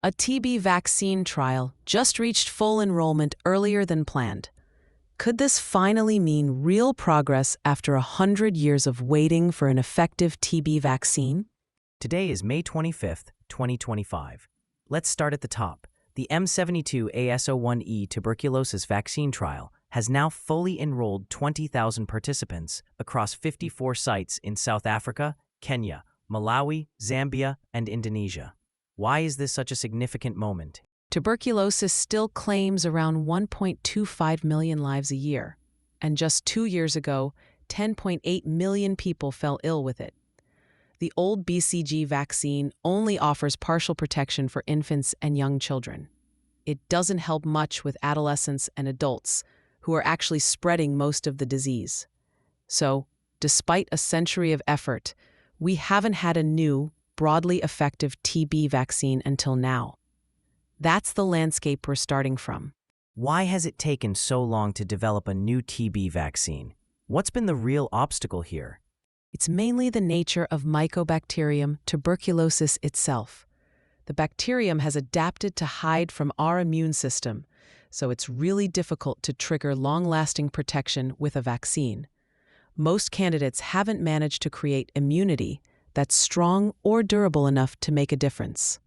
A TB vaccine trial just reached full enrollment earlier than planned. Could this finally mean real progress after 100 years of waiting for an effective TB vaccine? Today is May 25th, 2025. Let's start at the top. The M72AS01E tuberculosis vaccine trial has now fully enrolled 20,000 participants across 54 sites in South Africa, Kenya, Malawi, Zambia, and Indonesia. Why is this such a significant moment? Tuberculosis still claims around 1.25 million lives a year, and just 2 years ago, 10.8 million people fell ill with it. The old BCG vaccine only offers partial protection for infants and young children. It doesn't help much with adolescents and adults, who are actually spreading most of the disease. So, despite a century of effort, we haven't had a new, broadly effective TB vaccine until now. That's the landscape we're starting from. Why has it taken so long to develop a new TB vaccine? What's been the real obstacle here? It's mainly the nature of Mycobacterium tuberculosis itself. The bacterium has adapted to hide from our immune system, so it's really difficult to trigger long-lasting protection with a vaccine. Most candidates haven't managed to create immunity that's strong or durable enough to make a difference.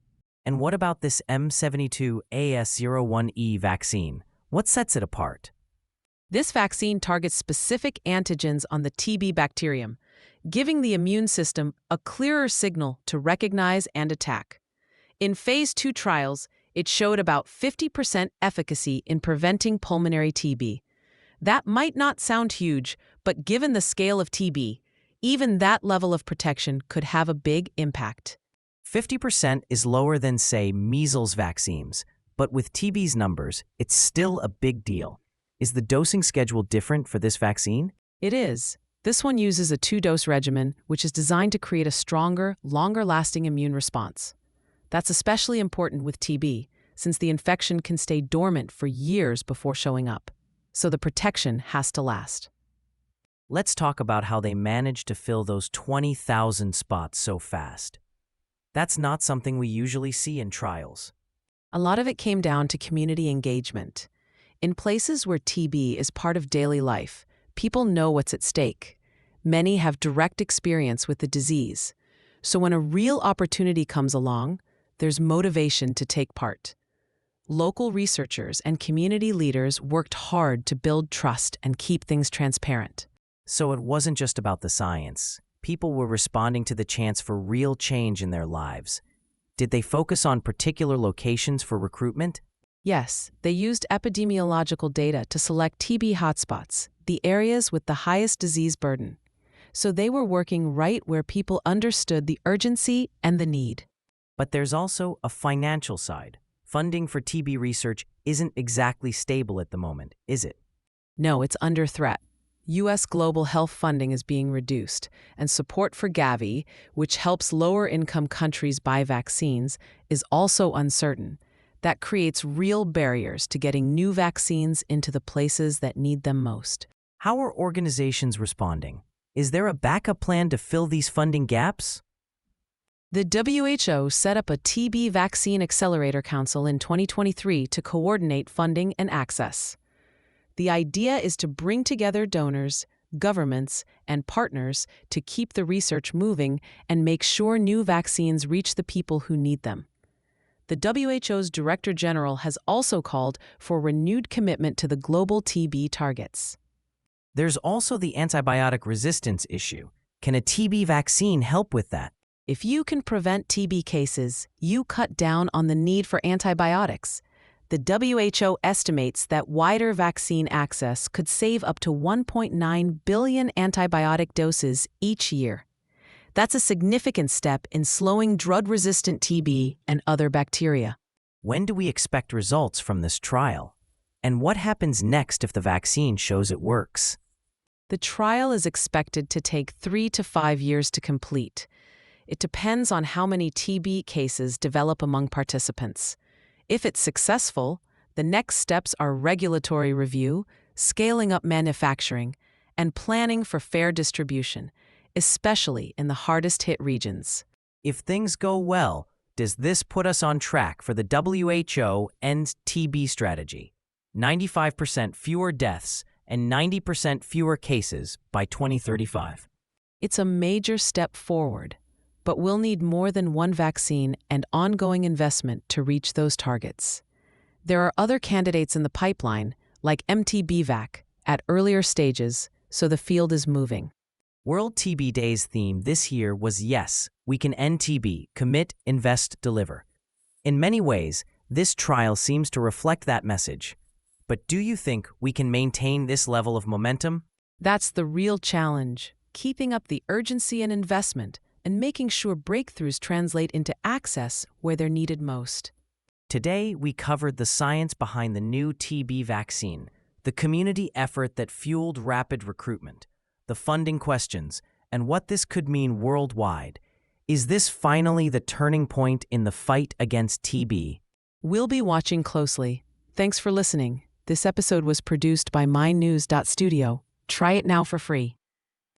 And what about this M72AS01E vaccine? What sets it apart? This vaccine targets specific antigens on the TB bacterium, giving the immune system a clearer signal to recognize and attack. In Phase 2 trials, it showed about 50% efficacy in preventing pulmonary TB. That might not sound huge, but given the scale of TB, even that level of protection could have a big impact. 50% is lower than, say, measles vaccines, but with TB's numbers, it's still a big deal. Is the dosing schedule different for this vaccine? It is. This one uses a 2-dose regimen, which is designed to create a stronger, longer-lasting immune response. That's especially important with TB, since the infection can stay dormant for years before showing up. So the protection has to last. Let's talk about how they managed to fill those 20,000 spots so fast. That's not something we usually see in trials. A lot of it came down to community engagement. In places where TB is part of daily life, people know what's at stake. Many have direct experience with the disease. So when a real opportunity comes along, there's motivation to take part. Local researchers and community leaders worked hard to build trust and keep things transparent. So it wasn't just about the science. People were responding to the chance for real change in their lives. Did they focus on particular locations for recruitment? Yes, they used epidemiological data to select TB hotspots, the areas with the highest disease burden. So they were working right where people understood the urgency and the need. But there's also a financial side. Funding for TB research isn't exactly stable at the moment, is it? No, it's under threat. U.S. global health funding is being reduced, and support for Gavi, which helps lower-income countries buy vaccines, is also uncertain. That creates real barriers to getting new vaccines into the places that need them most. How are organizations responding? Is there a backup plan to fill these funding gaps? The WHO set up a TB Vaccine Accelerator Council in 2023 to coordinate funding and access. The idea is to bring together donors, governments, and partners to keep the research moving and make sure new vaccines reach the people who need them. The WHO's Director General has also called for renewed commitment to the global TB targets. There's also the antibiotic resistance issue. Can a TB vaccine help with that? If you can prevent TB cases, you cut down on the need for antibiotics. The WHO estimates that wider vaccine access could save up to 1.9 billion antibiotic doses each year. That's a significant step in slowing drug-resistant TB and other bacteria. When do we expect results from this trial? And what happens next if the vaccine shows it works? The trial is expected to take 3 to 5 years to complete. It depends on how many TB cases develop among participants. If it's successful, the next steps are regulatory review, scaling up manufacturing, and planning for fair distribution, especially in the hardest-hit regions. If things go well, Does this put us on track for the WHO Ends TB strategy? 95% fewer deaths and 90% fewer cases by 2035. It's a major step forward, but we'll need more than one vaccine and ongoing investment to reach those targets. There are other candidates in the pipeline, like MTBVAC, at earlier stages, so the field is moving. World TB Day's theme this year was Yes, we can end TB, commit, invest, deliver. In many ways, this trial seems to reflect that message. But do you think we can maintain this level of momentum? That's the real challenge, keeping up the urgency and investment, and making sure breakthroughs translate into access where they're needed most. Today, we covered the science behind the new TB vaccine, the community effort that fueled rapid recruitment, the funding questions, and what this could mean worldwide. Is this finally the turning point in the fight against TB? We'll be watching closely. Thanks for listening. This episode was produced by mynews.studio. Try it now for free.